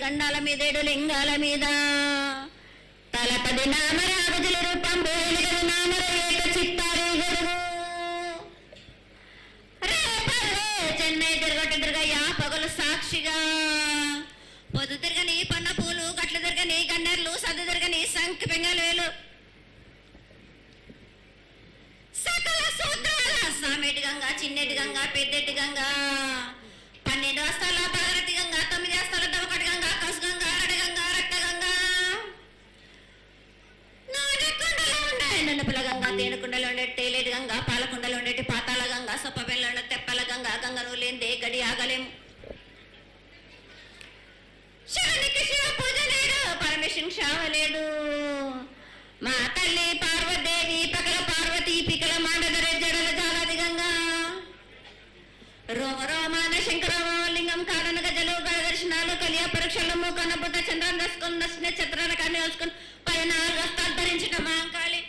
గండాల మీద 7 లింగాల మీద తలపది నామరాగజుల రూపం బోలిగదు నామర ఏక చిత్తారు గొడుగు రేపల్లే చెన్నై తిరగయ్యా పగలు సాక్షిగా పొద్దు తిరగని పన్న పూలు గట్లు తిరగని గన్నెర్లు సద్దు తిరగని సంఖ్య పెంగలేలు సకల సూత్రాల సామెటి గంగా చిన్నెటి గంగా పెద్దెటి గంగా 12 హస్తాల భారతి గంగా 9 హస్తాల దవకటి గంగా కసు గంగా అరడి గంగా రక్త గంగా నాగకుండలో ఉండే నునుపుల గంగా తేనెకుండలో ఉండే తేలేటి గంగా పాలకుండలో ఉండేటి పాతాల గంగా సొప్పబెల్లో ఉండే తెప్పల గంగా గంగను లేందే గడి ఆగలేము శివునికి శివ పూజ లేడు పరమేశ్వరునికి శావలేడు మా తల్లి పార్వదేవి పకల పార్వతి పికల మాండదరే జడల జాలాది గంగా రోమ రోమాన శంకరలింగం కాడన గజలు గడ దర్శనాలు కలియ పరీక్షలు మూకన్న బుద్ధ చంద్రం దసుకొని నక్షత్రాల కన్నీ వేసుకొని 14 హస్తాలు ధరించిన మాంకాళి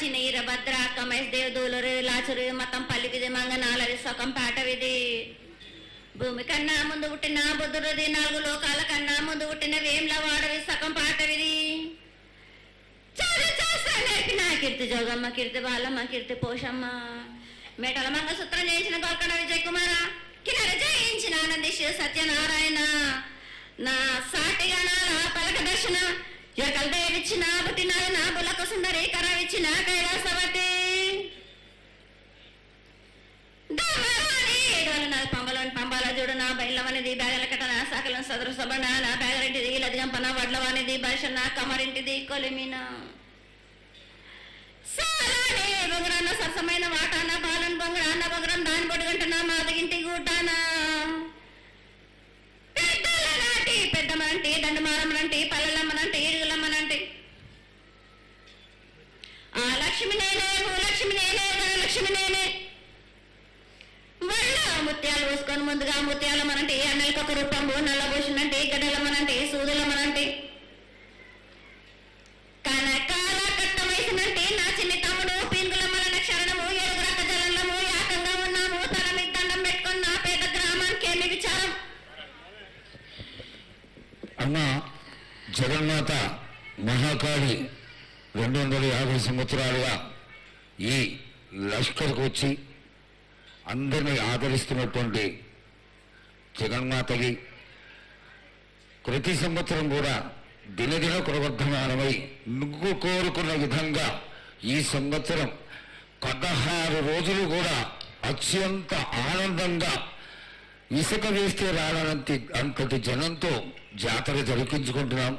చిన్న ఈరభద్ర కమేష్ దేవదూలరు లాచురు మతం పల్లికిది మంగనాలరి సొకం పాటవిది భూమి కన్నా ముందు పుట్టిన బుద్ధుడిది 4 లోకాల కన్నా ముందు పుట్టిన వేమ్ల వాడవి సగం పాటవిది నేర్పిన కీర్తి జోగమ్మ కీర్తి బాలమ్మ కీర్తి పోషమ్మ మేటల మంగళసూత్రం చేయించిన గోల్కొండ విజయ్ కుమార కిన్నెర జయించిన ఆనందిష్ సత్యనారాయణ నా సాటిగా నా పలక దర్శన ఎరకల దేవిచ్చిన పుట్టిన నా బులకు సుందరి కరవిచ్చిన కైలాసవతి పంబాల చూడు నా బయలవనిది బ్యాగల కట్టన సాకలం సదరు సబణ నా బ్యాగరింటిది లదిగంపన వడ్లవానిది బర్షన కమరింటిది కొలిమిన సాలానే బొంగరాన్న సరసమైన వాటాన బాలన్ బొంగరాన్న బొంగరం దాని పొడుగంటన మాదగింటి గూటాన పెద్దల నాటి పెద్దమనంటి దండమారమ్మనంటి పల్లెలమ్మనంటి ఇరుగులమ్మనంటి ఆ లక్ష్మి నేనే భూలక్ష్మి నేనే ధనలక్ష్మి నేనే ముత్యాలు వేసుకొని ముందుగా ముత్యాలు మనంటే అన్నలకి ఒక రూపంబు నల్లబోషునంటే గడ్డలమ్మనంటే సూదులమ్మనంటే కనకాల కట్టం వేసినంటే నా చిన్ని తమ్ముడు పీనుగులమ్మన క్షరణము 7 రక జలంలో యాకంగా ఉన్నాము తన మీద దండం పెట్టుకుని నా పేద గ్రామానికి ఏమి విచారం అమ్మ జగన్మాత మహాకాళి 250 సంవత్సరాలుగా ఈ లష్కర్కు వచ్చి అందరినీ ఆదరిస్తున్నటువంటి జగన్మాతకి ప్రతి సంవత్సరం కూడా దినదిన ప్రవర్ధమానమై నువ్వు కోరుకున్న విధంగా ఈ సంవత్సరం 16 రోజులు కూడా అత్యంత ఆనందంగా ఇసుక వేస్తే రానంత అంతటి జనంతో జాతర జరిపించుకుంటున్నాం.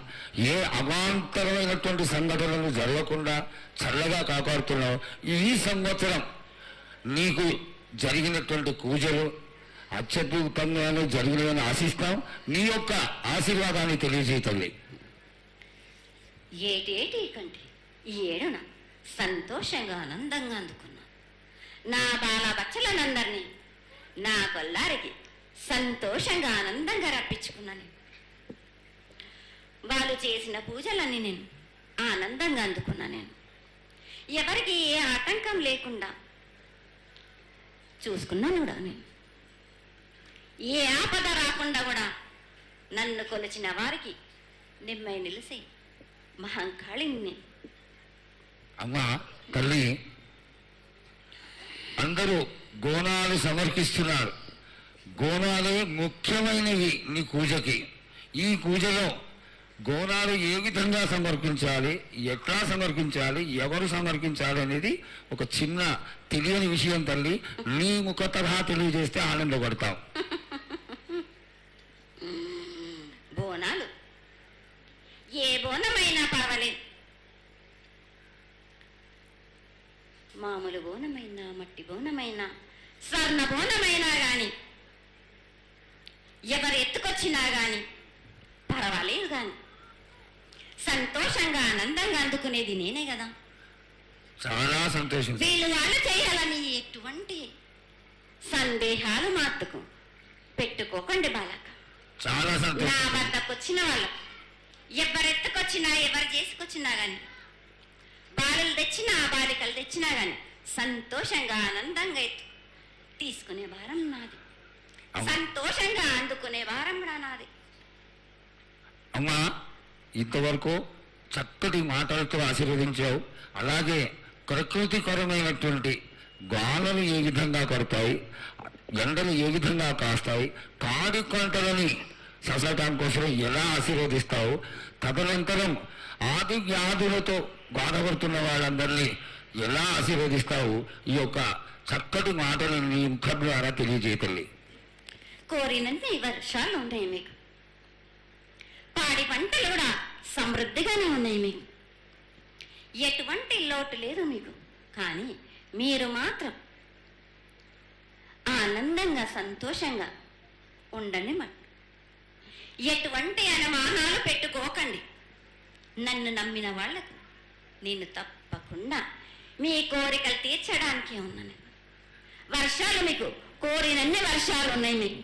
ఏ అవాంతరమైనటువంటి సంఘటనలు జరగకుండా చల్లగా కాపాడుతున్నాం. ఈ సంవత్సరం నీకు జరిగినటువంటి పూజలు అత్యద్భుతంగానే జరిగినవని ఆశిస్తాం. నీ యొక్క ఆశీర్వాదాన్ని తెలియజేయ తల్లి. ఏటేటి కంటే ఈ ఏడున సంతోషంగా ఆనందంగా అందుకున్నా నా బాల బచ్చలనందరినీ నా కొల్లారికి సంతోషంగా ఆనందంగా రప్పించుకున్నాను. వాళ్ళు చేసిన పూజలన్నీ నేను ఆనందంగా అందుకున్నా. నేను ఎవరికి ఏ ఆటంకం లేకుండా చూసుకున్నాను కూడా. నేను ఏ ఆపద రాకుండా కూడా నన్ను కొలిచిన వారికి నిమ్మై నిలిసి మహంకాళిని. అమ్మా తల్లి, అందరూ గోనాలు సమర్పిస్తున్నారు. గోనాలే ముఖ్యమైనవి నీ పూజకి. ఈ పూజలో గోనాలు ఏ విధంగా సమర్పించాలి, ఎట్లా సమర్పించాలి, ఎవరు సమర్పించాలి అనేది ఒక చిన్న తెలియని విషయం తల్లి. నీ ముఖ తరహా తెలియజేస్తే ఆనందపడతావు. బోనాలు ఏ బోనమైనా పర్వాలేదు. మామూలు బోనమైనా మట్టి బోనమైనా స్వర్ణ బోనమైనా గాని ఎవరు ఎత్తుకొచ్చినా గాని పర్వాలేదు. గాని సంతోషంగా ఆనందంగా అందుకునేది నేనే కదా. చాలా సంతోషం. వీళ్ళు వాళ్ళు చేయాలని ఎటువంటి సందేహాలు మాత్రకు పెట్టుకోకండి బాలక. చాలా సంతోషం. నా వద్దకు వచ్చిన వాళ్ళు ఎవరెత్తుకొచ్చినా ఎవరు చేసుకొచ్చినా గాని బాలలు తెచ్చినా బాలికలు తెచ్చినా గాని సంతోషంగా ఆనందంగా తీసుకునే భారం నాది. అవును. సంతోషంగా అందుకునే వారం కూడా నాది. అమ్మా, ఇంతవరకు చక్కటి మాటలతో ఆశీర్వదించావు. అలాగే ప్రకృతికరమైనటువంటి గాలులు ఏ విధంగా కొడతాయి, ఎండలు ఏ విధంగా కాస్తాయి, కాడి కొంటలని ససటం కోసం ఎలా ఆశీర్వదిస్తావు, తదనంతరం ఆది వ్యాధులతో బాధపడుతున్న వాళ్ళందరినీ ఎలా ఆశీర్వదిస్తావు, ఈ యొక్క చక్కటి మాటలు నీ ముఖం ద్వారా తెలియజేయతల్లి. కోరినన్ని వర్షాలు ఉన్నాయి మీకు, పాడి పంటలు కూడా సమృద్ధిగానే ఉన్నాయి మీకు, ఎటువంటి లోటు లేదు మీకు. కానీ మీరు మాత్రం ఆనందంగా సంతోషంగా ఉండండి. మరి ఎటువంటి అనుమానాలు పెట్టుకోకండి. నన్ను నమ్మిన వాళ్లకు నేను తప్పకుండా మీ కోరికలు తీర్చడానికి ఉన్నాను. వర్షాలు మీకు కోరినన్ని వర్షాలు ఉన్నాయి. మీకు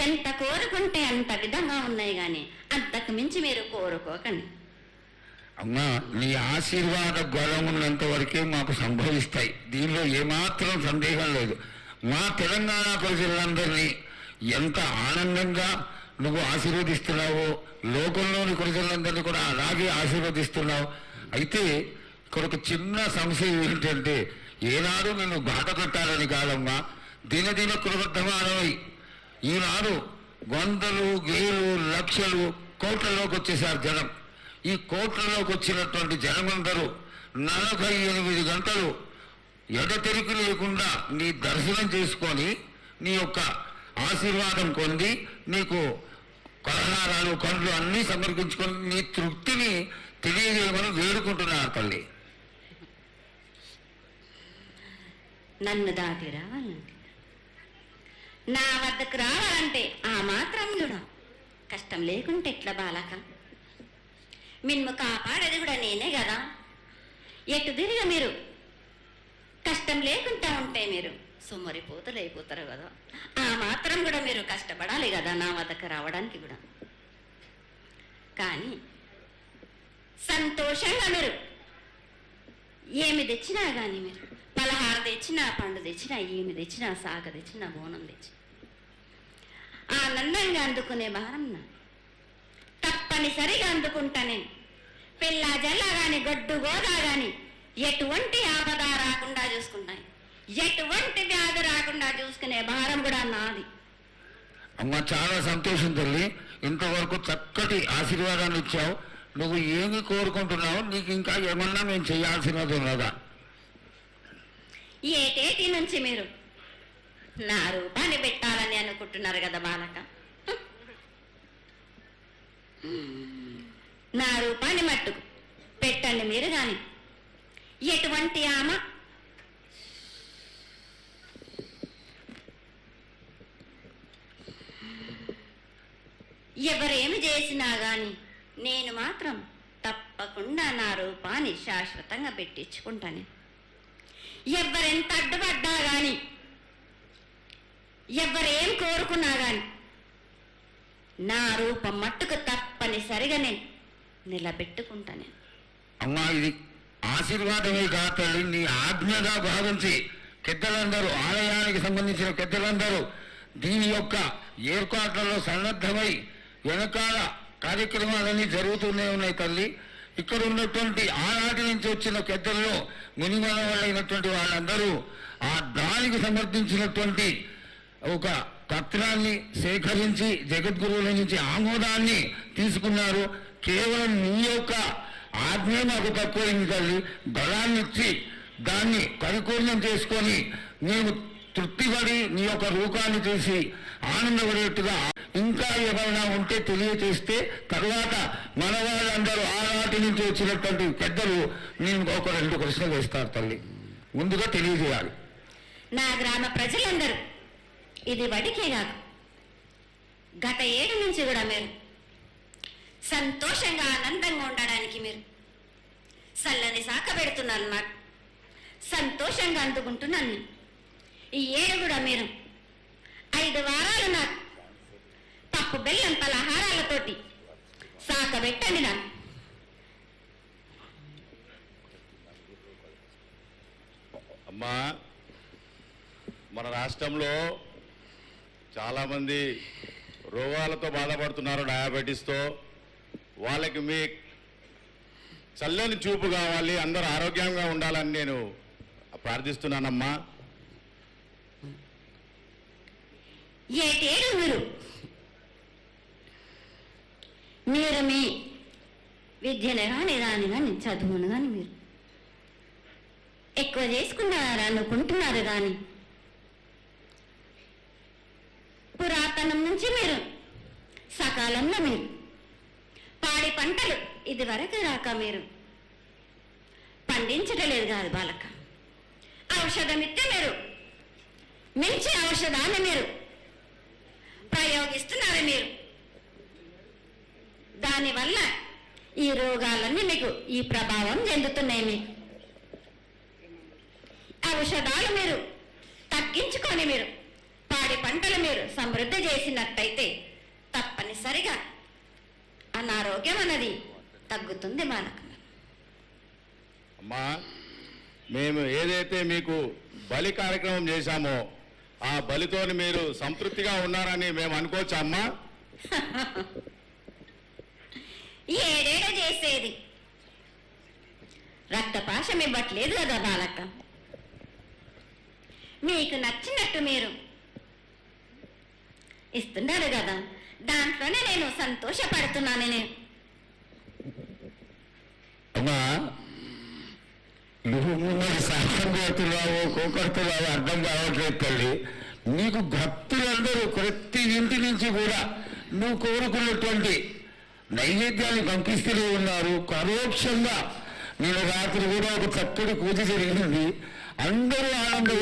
ఎంత కోరుకుంటే అంత విధంగా ఉన్నాయి, కానీ అంతకు మించి మీరు కోరుకోకండి. అమ్మా, నీ ఆశీర్వాద గొడవ ఉన్నంత వరకే మాకు సంభవిస్తాయి, దీనిలో ఏమాత్రం సందేహం లేదు. మా తెలంగాణ ప్రజలందరినీ ఎంత ఆనందంగా నువ్వు ఆశీర్వదిస్తున్నావో, లోకంలోని ప్రజలందరినీ కూడా అలాగే ఆశీర్వదిస్తున్నావు. అయితే ఇక్కడ ఒక చిన్న సంశయం ఏంటంటే, ఏనాడు నిన్ను బాట కట్టాలని కాదమ్మా, దినదిన కృతమానమై ఈనాడు వందలు వేలు లక్షలు కోట్లలోకి వచ్చేసారు జనం. ఈ కోట్లలోకి వచ్చినటువంటి జనమందరూ 48 గంటలు ఎడతెరికి లేకుండా నీ దర్శనం చేసుకొని నీ యొక్క ఆశీర్వాదం పొంది నీకు కలహారాలు కండ్లు అన్నీ సమర్పించుకొని నీ తృప్తిని తెలియజేయమని వేడుకుంటున్నారు తల్లి. నన్ను దాటి రావాలంటే, నా వద్దకు రావాలంటే ఆ మాత్రం కూడా కష్టం లేకుంటే ఎట్లా బాలక? మిన్ను కాపాడేది కూడా నేనే కదా. ఎటు తిరిగి మీరు కష్టం లేకుండా ఉంటే మీరు సుమ్మరిపోతలు అయిపోతారు కదా. ఆ మాత్రం కూడా మీరు కష్టపడాలి కదా నా వద్దకు రావడానికి కూడా. కానీ సంతోషంగా మీరు ఏమి తెచ్చినా కానీ, మీరు పలహారం తెచ్చినా, పండు తెచ్చినా, ఏమి తెచ్చినా, సాగ తెచ్చినా, బోనం తెచ్చి ఆనందంగా అందుకునే భారం నా తప్పనిసరిగా అందుకుంటా నేను. పిల్ల జల్ల గాని, గొడ్డు గోదా గాని ఎటువంటి ఆపద రాకుండా చూసుకుంటాను, ఎటువంటి వ్యాధి రాకుండా చూసుకునే భారం కూడా నాది. అమ్మ, చాలా సంతోషం తల్లి. ఇంతవరకు చక్కటి ఆశీర్వాదాన్ని ఇచ్చావు. నువ్వు ఏమి కోరుకుంటున్నావు? నీకు ఇంకా ఏమన్నా మేము చేయాల్సినది ఉన్నదా? ఏటేటి నుంచి మీరు నా రూపాన్ని పెట్టాలని అనుకుంటున్నారు కదా బాలక. నా రూపాన్ని మట్టుకు పెట్టండి మీరు. కానీ ఎటువంటి ఆమె ఎవరేమి చేసినా గాని నేను మాత్రం తప్పకుండా నా రూపాన్ని శాశ్వతంగా పెట్టించుకుంటాను. ఎవరెంత అడ్డుపడ్డా గాని, ఎవరేం కోరుకున్నా గాని నా రూపం మట్టుకు తప్పనిసరిగా నేను నిలబెట్టుకుంటాను. అమ్మా, ఇది ఆశీర్వాదమే కాదు తల్లి, నీ ఆజ్ఞగా భావించి పెద్దలందరూ, ఆలయానికి సంబంధించిన పెద్దలందరూ దీని యొక్క ఏర్పాట్లలో సన్నద్ధమై వెనకాల కార్యక్రమాలన్నీ జరుగుతూనే ఉన్నాయి తల్లి. ఇక్కడ ఉన్నటువంటి ఆనాటి నుంచి వచ్చిన పెద్దల్లో మునిమన వాళ్ళైనటువంటి వాళ్ళందరూ ఆ దానికి సమర్థించినటువంటి ఒక పత్రాన్ని సేకరించి జగద్గురువుల నుంచి ఆమోదాన్ని తీసుకున్నారు. కేవలం నీ యొక్క ఆజ్ఞ మాకు తక్కువైంది తల్లి. బలాన్ని ఇచ్చి దాన్ని పరిపూర్ణం చేసుకొని మేము తృప్తిపడి నీ యొక్క రూపాన్ని చూసి ఆనందపడేట్టుగా ఇంకా ఏమైనా ఉంటే తెలియచేస్తే తర్వాత మన వాళ్ళందరూ ఆనాటి నుంచి వచ్చినటువంటి పెద్దలు నేను ఒక 2 ప్రశ్నలు వేస్తారు తల్లి. ముందుగా తెలియజేయాలి. నా గ్రామ ప్రజలందరూ ఇది వడికే కాదు, గత 7 నుంచి కూడా మీరు సంతోషంగా ఆనందంగా ఉండడానికి మీరు చల్లని సాక పెడుతున్నారు. నాకు సంతోషంగా అందుకుంటున్నాను. ఈ 7 కూడా మీరు 5 వారాలు నాకు పప్పు బెల్లం పలహారాలతోటి సాక పెట్టండి. నాకు అమ్మా, మన రాష్ట్రంలో చాలామంది రోగాలతో బాధపడుతున్నారు, డయాబెటీస్తో. వాళ్ళకి మీ చల్లని చూపు కావాలి, అందరూ ఆరోగ్యంగా ఉండాలని నేను ప్రార్థిస్తున్నానమ్మా. ఏటేడు మీరు మీ విద్యను కానీ దాని కానీ చదువును కానీ మీరు ఎక్కువ చేసుకున్నారా అనుకుంటున్నారు కానీ పురాతనం నుంచి మీరు సకాలంలో మీరు పాడి పంటలు ఇది వరకు రాక మీరు పండించటలేదు కాదు బాలక. ఔషధం ఇస్తే మీరు మించి ఔషధాన్ని మీరు ప్రయోగిస్తున్నారు. మీరు దానివల్ల ఈ రోగాలన్నీ మీకు ఈ ప్రభావం చెందుతున్నాయి. మీకు ఔషధాలు మీరు తగ్గించుకొని మీరు పాడి పంటలు మీరు సమృద్ధి చేసినట్టయితే తప్పనిసరిగా అనారోగ్యం అన్నది తగ్గుతుంది బాలక. అమ్మా, మేము ఏదైతే మీకు బలి కార్యక్రమం చేశామో ఆ బలితోని మీరు సంతృప్తిగా ఉన్నారని మేము అనుకోవచ్చా అమ్మా? ఏడేడ చేసేది రక్తపాశం ఇవ్వట్లేదు కదా బాలక. మీకు నచ్చినట్టు మీరు ఇస్తున్నారు కదా, దాంట్లోనే నేను సంతోషపడుతున్నాను. నేను అమ్మా, నువ్వు మరి సాహసం కొడుతున్నావు, కోకడుతున్నావు అర్థం కావట్లేదు తల్లి. నీకు భక్తులందరూ ప్రతి ఇంటి నుంచి కూడా నువ్వు కోరుకున్నటువంటి నైవేద్యాన్ని పంపిస్తూనే ఉన్నారు. పరోక్షంగా నేను రాత్రి కూడా ఒక చక్కటి పూజ జరిగింది. అందరూ ఆనంద